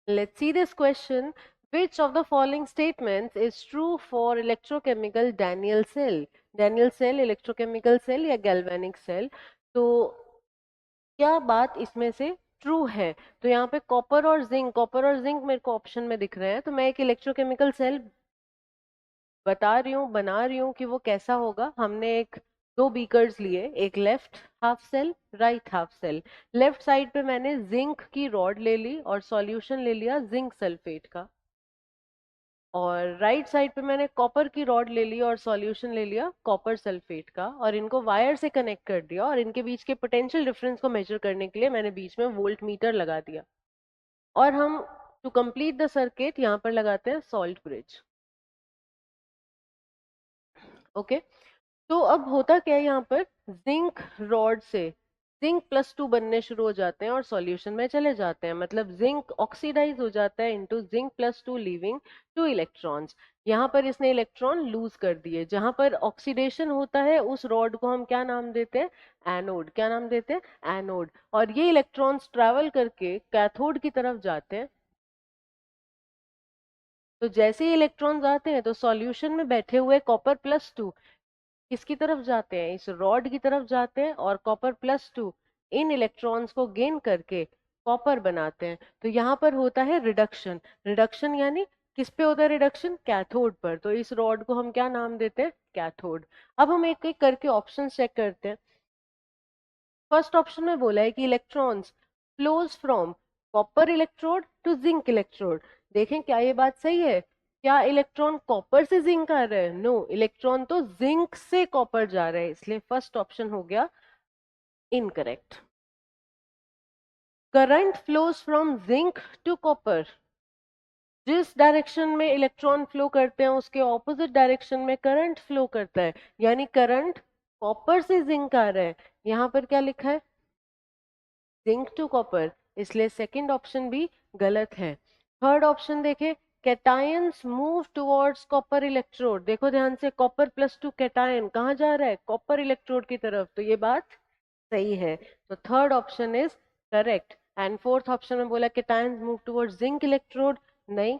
Let's see this question. Which of the following statements is true for electrochemical Daniell cell? Daniell cell, electrochemical cell या galvanic cell? तो क्या बात इसमें से true है? तो यहाँ पे कॉपर और जिंक मेरे को ऑप्शन में दिख रहे हैं, तो मैं एक इलेक्ट्रोकेमिकल सेल बता रही हूँ, बना रही हूँ कि वो कैसा होगा। हमने दो बीकर्स लिए, एक left half cell, right half cell. Left side पे मैंने जिंक की रॉड ले ली और सॉल्यूशन ले लिया जिंक सल्फेट का, और राइट साइड पे मैंने कॉपर की रॉड ले ली और सॉल्यूशन ले लिया कॉपर सल्फेट का, और इनको वायर से कनेक्ट कर दिया, और इनके बीच के पोटेंशियल डिफरेंस को मेजर करने के लिए मैंने बीच में वोल्ट मीटर लगा दिया। और हम टू कंप्लीट द सर्किट यहाँ पर लगाते हैं सॉल्ट ब्रिज। ओके, तो अब होता क्या है, यहाँ पर जिंक रॉड से जिंक+2 बनने शुरू हो जाते हैं और सॉल्यूशन में चले जाते हैं, मतलब जिंक ऑक्सीडाइज हो जाता है इनटू जिंक+2 लीविंग 2 इलेक्ट्रॉन्स। यहाँ पर इसने इलेक्ट्रॉन लूज कर दिए। जहां पर ऑक्सीडेशन होता है उस रॉड को हम क्या नाम देते हैं? एनोड। क्या नाम देते हैं? एनोड। और ये इलेक्ट्रॉन्स ट्रेवल करके कैथोड की तरफ जाते हैं। तो जैसे ही इलेक्ट्रॉन्स आते हैं तो सॉल्यूशन में बैठे हुए कॉपर+2 किसकी तरफ जाते हैं? इस रॉड की तरफ जाते हैं, और कॉपर+2 इन इलेक्ट्रॉन्स को गेन करके कॉपर बनाते हैं। तो यहाँ पर होता है रिडक्शन। रिडक्शन यानी किस पे होता है रिडक्शन? कैथोड पर। तो इस रॉड को हम क्या नाम देते हैं? कैथोड। अब हम एक एक करके ऑप्शन चेक करते हैं। फर्स्ट ऑप्शन में बोला है कि electrons flows from copper electrode to zinc electrode. देखें क्या ये बात सही है? क्या इलेक्ट्रॉन कॉपर से जिंक आ रहा है? नो, इलेक्ट्रॉन तो जिंक से कॉपर जा रहा है, इसलिए फर्स्ट ऑप्शन हो गया incorrect. Current flows from zinc to copper. जिस डायरेक्शन में इलेक्ट्रॉन फ्लो करते हैं उसके ऑपोजिट डायरेक्शन में करंट फ्लो करता है, यानी करंट कॉपर से जिंक आ रहा है। यहाँ पर क्या लिखा है? जिंक टू कॉपर, इसलिए सेकंड ऑप्शन भी गलत है। थर्ड ऑप्शन देखें, cations move towards copper electrode. देखो ध्यान से, कॉपर+2 कैटायन कहाँ जा रहा है? कॉपर इलेक्ट्रोड की तरफ। तो ये बात सही है, तो third option is correct. And fourth option में बोला cations move towards zinc electrode, नहीं,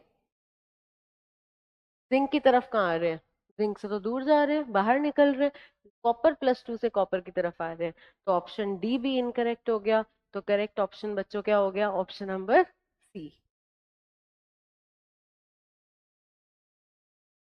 जिंक की तरफ कहाँ आ रहे हैं? जिंक से तो दूर जा रहे हैं, बाहर निकल रहे हैं। कॉपर+2 से कॉपर की तरफ आ रहे हैं, तो ऑप्शन डी भी इनकरेक्ट हो गया। तो करेक्ट ऑप्शन बच्चों क्या हो गया? ऑप्शन नंबर सी।